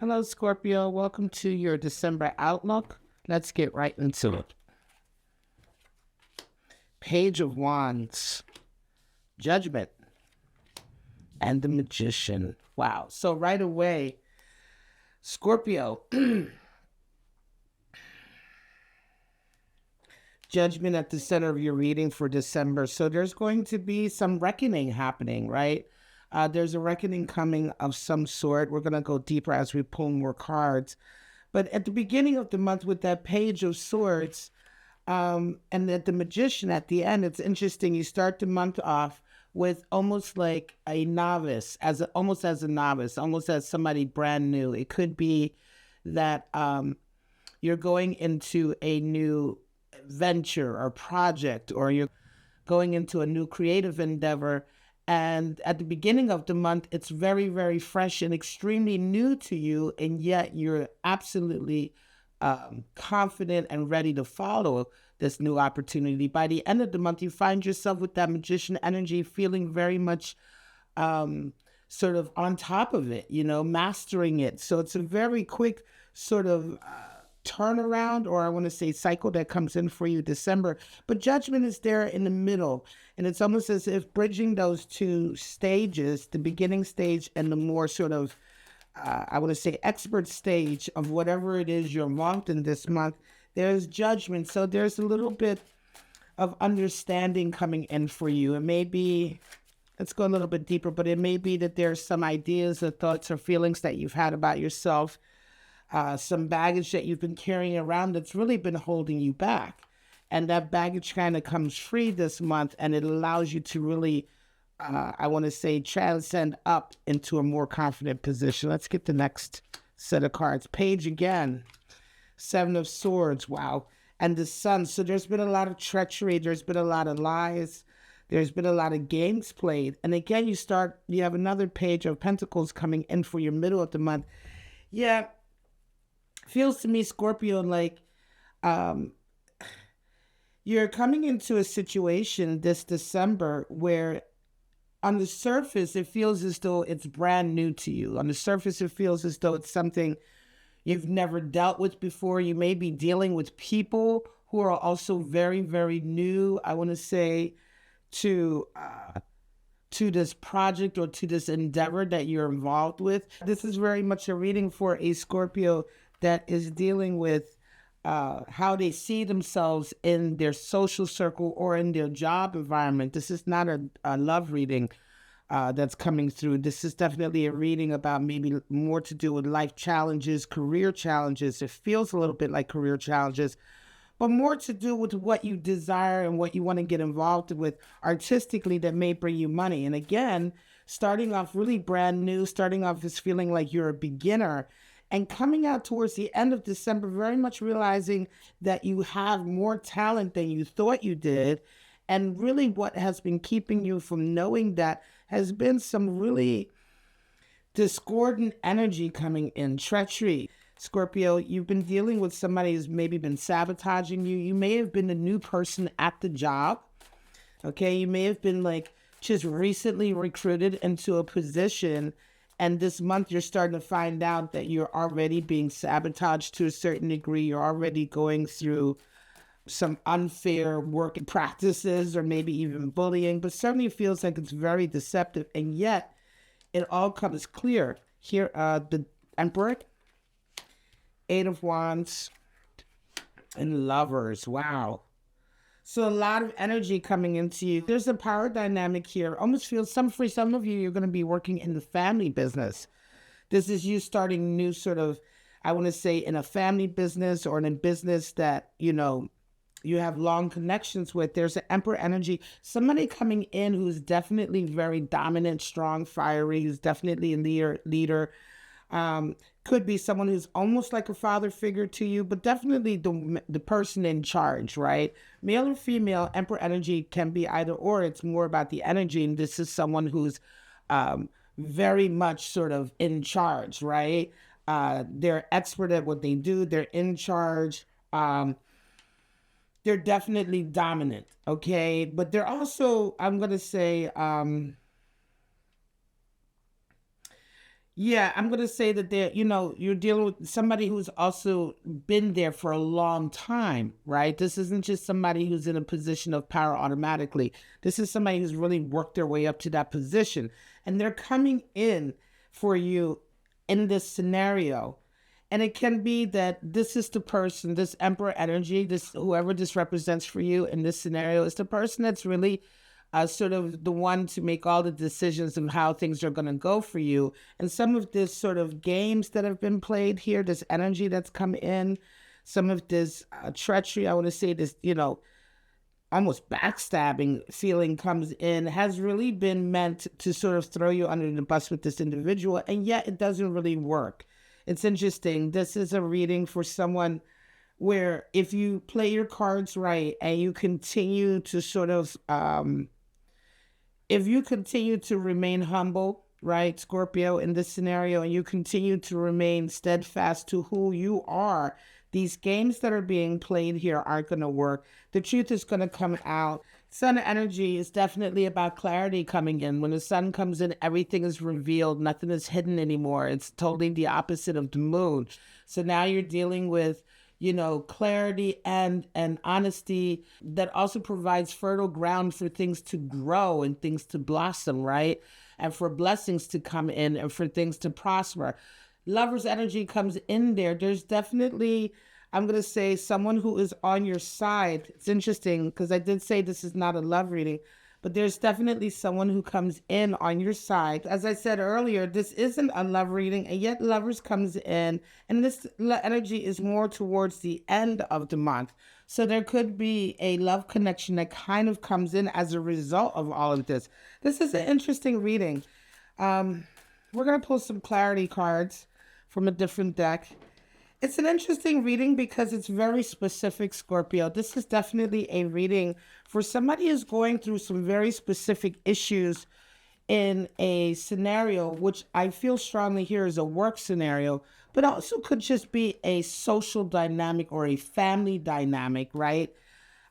Hello, Scorpio. Welcome to your December outlook. Let's get right into it. Page of Wands, Judgment, and the Magician. Wow. So right away, Scorpio, Judgment at the center of your reading for December. So there's going to be some reckoning happening, right? There's a reckoning coming of some sort. We're going to go deeper as we pull more cards. But at the beginning of the month with that Page of Swords, and at the Magician at the end, it's interesting. You start the month off with almost like a novice, almost as a novice, almost as somebody brand new. It could be that you're going into a new venture or project, or you're going into a new creative endeavor. And at the beginning of the month, it's very, very fresh and extremely new to you. And yet you're absolutely confident and ready to follow this new opportunity. By the end of the month, you find yourself with that Magician energy, feeling very much sort of on top of it, mastering it. So it's a very quick sort of turnaround, or I want to say cycle, that comes in for you December. But Judgment is there in the middle, and it's almost as if bridging those two stages, the beginning stage and the more sort of I want to say expert stage of whatever it is you're involved in this month. There's Judgment. So there's a little bit of understanding coming in for you. It may be, let's go a little bit deeper, but it may be that there's some ideas or thoughts or feelings that you've had about yourself, some baggage that you've been carrying around that's really been holding you back. And that baggage kind of comes free this month, and it allows you to really, I want to say, transcend up into a more confident position. Let's get the next set of cards. Page again. Seven of Swords. Wow. And the Sun. So there's been a lot of treachery. There's been a lot of lies. There's been a lot of games played. And again, you have another Page of Pentacles coming in for your middle of the month. Yeah. Feels to me, Scorpio, like you're coming into a situation this December where on the surface, it feels as though it's brand new to you. On the surface, it feels as though it's something you've never dealt with before. You may be dealing with people who are also very, very new, I want to say, to this project or to this endeavor that you're involved with. This is very much a reading for a Scorpio that is dealing with how they see themselves in their social circle or in their job environment. This is not a love reading that's coming through. This is definitely a reading about maybe more to do with life challenges, career challenges. It feels a little bit like career challenges, but more to do with what you desire and what you want to get involved with artistically that may bring you money. And again, starting off really brand new, starting off as feeling like you're a beginner, and coming out towards the end of December, very much realizing that you have more talent than you thought you did. And really what has been keeping you from knowing that has been some really discordant energy coming in, treachery. Scorpio, you've been dealing with somebody who's maybe been sabotaging you. You may have been a new person at the job. Okay, you may have been like just recently recruited into a position, and this month you're starting to find out that you're already being sabotaged to a certain degree. You're already going through some unfair work practices or maybe even bullying, but certainly feels like it's very deceptive. And yet it all comes clear here. The Emperor, Eight of Wands, and Lovers. Wow. So a lot of energy coming into you. There's a power dynamic here. Almost feels for some of you, you're going to be working in the family business. This is you starting new sort of, I want to say, in a family business or in a business that, you have long connections with. There's an Emperor energy. Somebody coming in who's definitely very dominant, strong, fiery, who's definitely a leader. Could be someone who's almost like a father figure to you, but definitely the person in charge, right? Male or female, Emperor energy can be either or. It's more about the energy, and this is someone who's very much sort of in charge, right? They're expert at what they do. They're in charge. They're definitely dominant, okay? But they're also, I'm going to say, Yeah, I'm going to say that you're dealing with somebody who's also been there for a long time, right? This isn't just somebody who's in a position of power automatically. This is somebody who's really worked their way up to that position. And they're coming in for you in this scenario. And it can be that this is the person, this emperor energy, this whoever this represents for you in this scenario is the person that's really sort of the one to make all the decisions of how things are going to go for you. And some of this sort of games that have been played here, this energy that's come in, some of this treachery, I want to say this, almost backstabbing feeling comes in, has really been meant to sort of throw you under the bus with this individual. And yet it doesn't really work. It's interesting. This is a reading for someone where if you play your cards right and you continue to sort of, if you continue to remain humble, right, Scorpio, in this scenario, and you continue to remain steadfast to who you are, these games that are being played here aren't going to work. The truth is going to come out. Sun energy is definitely about clarity coming in. When the sun comes in, everything is revealed. Nothing is hidden anymore. It's totally the opposite of the moon. So now you're dealing with clarity and honesty that also provides fertile ground for things to grow and things to blossom, right? And for blessings to come in and for things to prosper. Lover's energy comes in there. There's definitely, I'm going to say, someone who is on your side. It's interesting because I did say this is not a love reading, but there's definitely someone who comes in on your side. As I said earlier, this isn't a love reading, and yet lovers comes in, and this energy is more towards the end of the month. So there could be a love connection that kind of comes in as a result of all of this. This is an interesting reading. We're going to pull some clarity cards from a different deck. It's an interesting reading because it's very specific, Scorpio. This is definitely a reading for somebody who's going through some very specific issues in a scenario, which I feel strongly here is a work scenario, but also could just be a social dynamic or a family dynamic, right?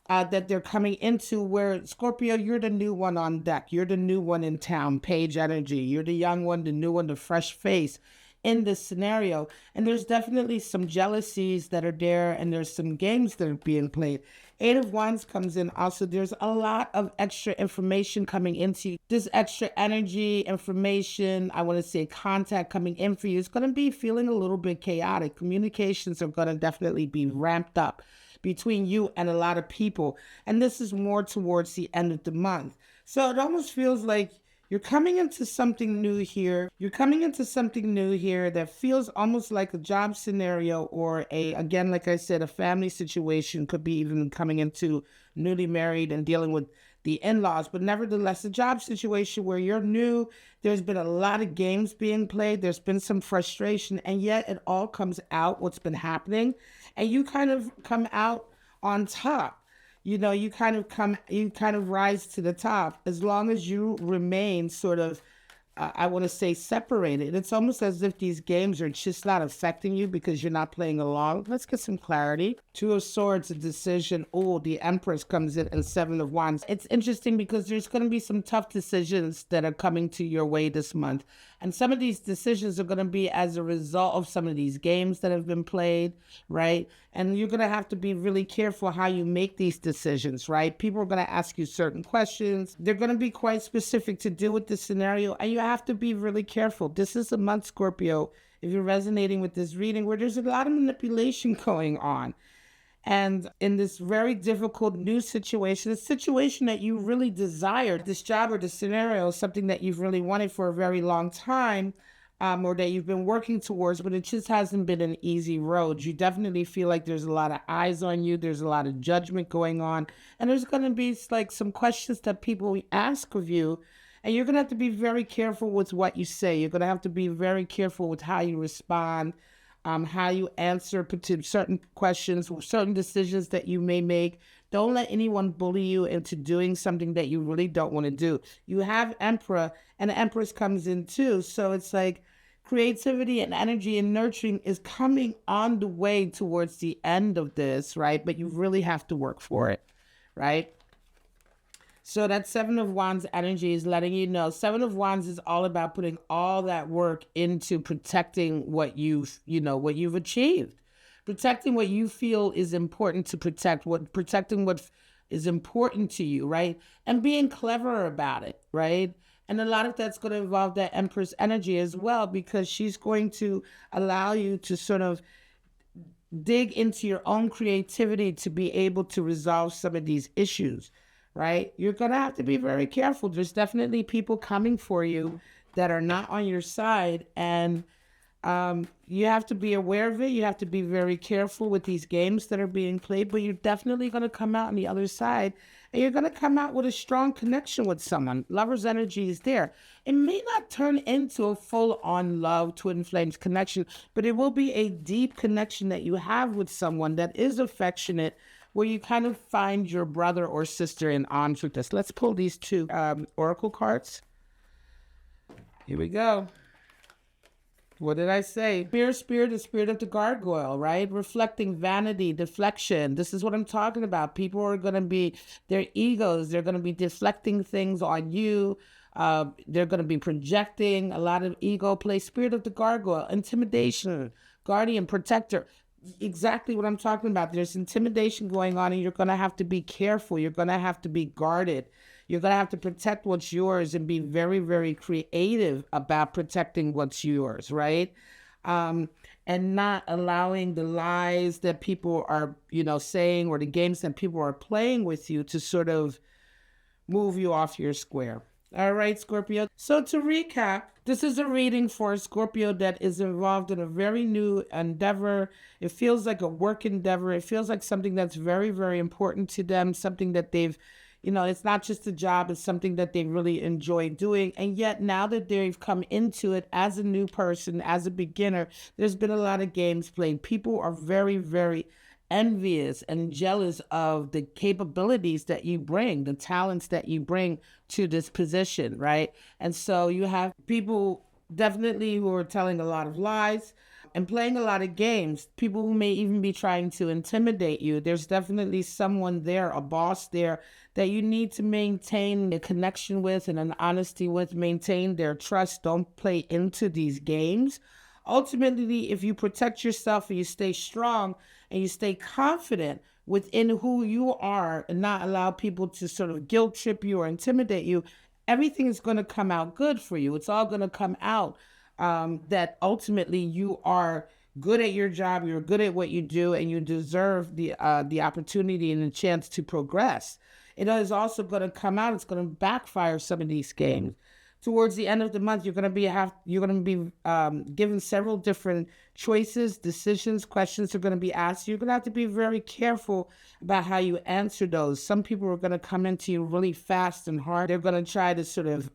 That they're coming into where, Scorpio, you're the new one on deck. You're the new one in town, page energy. You're the young one, the new one, the fresh face in this scenario. And there's definitely some jealousies that are there, and there's some games that are being played. Eight of Wands comes in. Also, there's a lot of extra information coming into you. This extra energy, information, I want to say contact coming in for you. It's going to be feeling a little bit chaotic. Communications are going to definitely be ramped up between you and a lot of people. And this is more towards the end of the month. So it almost feels like you're coming into something new here. You're coming into something new here that feels almost like a job scenario or again, like I said, a family situation. Could be even coming into newly married and dealing with the in-laws, but nevertheless, a job situation where you're new. There's been a lot of games being played. There's been some frustration, and yet it all comes out what's been happening, and you kind of come out on top. You kind of rise to the top as long as you remain sort of, I want to say, separated. It's almost as if these games are just not affecting you because you're not playing along. Let's get some clarity. Two of Swords, a decision. Oh, the Empress comes in, and Seven of Wands. It's interesting because there's going to be some tough decisions that are coming to your way this month. And some of these decisions are going to be as a result of some of these games that have been played, right? And you're going to have to be really careful how you make these decisions, right? People are going to ask you certain questions. They're going to be quite specific to deal with this scenario, and you have to be really careful. This is a month, Scorpio, if you're resonating with this reading, where there's a lot of manipulation going on. And in this very difficult new situation, a situation that you really desired, this job or this scenario, something that you've really wanted for a very long time, or that you've been working towards, but it just hasn't been an easy road. You definitely feel like there's a lot of eyes on you. There's a lot of judgment going on. And there's going to be like some questions that people ask of you. And you're going to have to be very careful with what you say. You're going to have to be very careful with how you respond, how you answer certain questions, certain decisions that you may make. Don't let anyone bully you into doing something that you really don't want to do. You have Emperor, and the Empress comes in too. So it's like creativity and energy and nurturing is coming on the way towards the end of this, right? But you really have to work for it, right? So that Seven of Wands energy is letting you know. Seven of Wands is all about putting all that work into protecting what what you've achieved. Protecting what you feel is important to protect, protecting what is important to you, right? And being clever about it, right? And a lot of that's going to involve that Empress energy as well, because she's going to allow you to sort of dig into your own creativity to be able to resolve some of these issues, right? You're going to have to be very careful. There's definitely people coming for you that are not on your side, and you have to be aware of it. You have to be very careful with these games that are being played, but you're definitely going to come out on the other side, and you're going to come out with a strong connection with someone. Lover's energy is there. It may not turn into a full-on love, twin flames connection, but it will be a deep connection that you have with someone that is affectionate, where you kind of find your brother or sister in arms with this. Let's pull these two oracle cards. Here we go. What did I say? Spirit, the spirit of the gargoyle, right? Reflecting vanity, deflection. This is what I'm talking about. People are going to be, their egos, they're going to be deflecting things on you. They're going to be projecting a lot of ego play. Spirit of the gargoyle, intimidation, guardian, protector. Exactly what I'm talking about. There's intimidation going on, and you're going to have to be careful. You're going to have to be guarded. You're going to have to protect what's yours and be very, very creative about protecting what's yours, right? And not allowing the lies that people are, saying, or the games that people are playing with you to sort of move you off your square. All right, Scorpio. So to recap, this is a reading for Scorpio that is involved in a very new endeavor. It feels like a work endeavor. It feels like something that's very, very important to them, something that they've it's not just a job, it's something that they really enjoy doing. And yet now that they've come into it as a new person, as a beginner, there's been a lot of games played. People are very, very envious and jealous of the capabilities that you bring, the talents that you bring to this position, right? And so you have people definitely who are telling a lot of lies and playing a lot of games, people who may even be trying to intimidate you. There's definitely someone there, a boss there, that you need to maintain a connection with and an honesty with, maintain their trust. Don't play into these games. Ultimately, if you protect yourself and you stay strong and you stay confident within who you are and not allow people to sort of guilt trip you or intimidate you, everything is going to come out good for you. It's all going to come out that ultimately you are good at your job, you're good at what you do, and you deserve the opportunity and the chance to progress. It is also going to come out, it's going to backfire some of these games. Towards the end of the month, you're going to be given several different choices, decisions, questions are going to be asked. You're going to have to be very careful about how you answer those. Some people are going to come into you really fast and hard. They're going to try to sort of,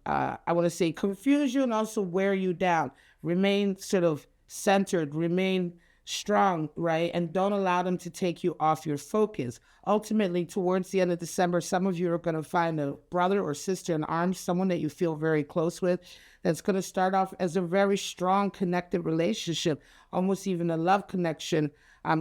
confuse you and also wear you down. Remain sort of centered, remain strong, right? And don't allow them to take you off your focus. Ultimately, towards the end of December, some of you are going to find a brother or sister in arms, someone that you feel very close with, that's going to start off as a very strong, connected relationship, almost even a love connection.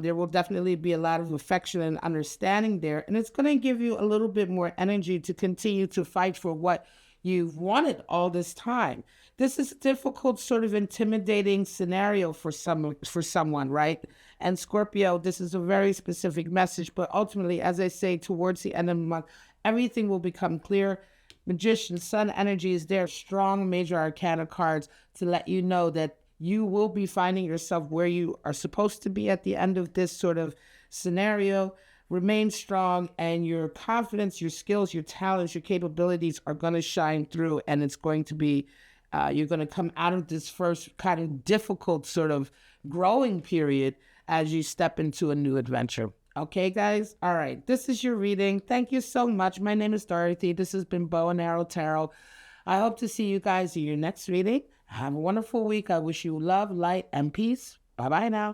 There will definitely be a lot of affection and understanding there, and it's going to give you a little bit more energy to continue to fight for what you've wanted all this time. This is a difficult, sort of intimidating scenario for someone, right? And Scorpio, this is a very specific message, but ultimately, as I say, towards the end of the month, everything will become clear. Magician, Sun energy is there, strong major arcana cards to let you know that you will be finding yourself where you are supposed to be at the end of this sort of scenario. Remain strong, and your confidence, your skills, your talents, your capabilities are going to shine through, and it's going to be, you're going to come out of this first kind of difficult sort of growing period as you step into a new adventure. Okay, guys? All right. This is your reading. Thank you so much. My name is Dorothy. This has been Bow and Arrow Tarot. I hope to see you guys in your next reading. Have a wonderful week. I wish you love, light, and peace. Bye-bye now.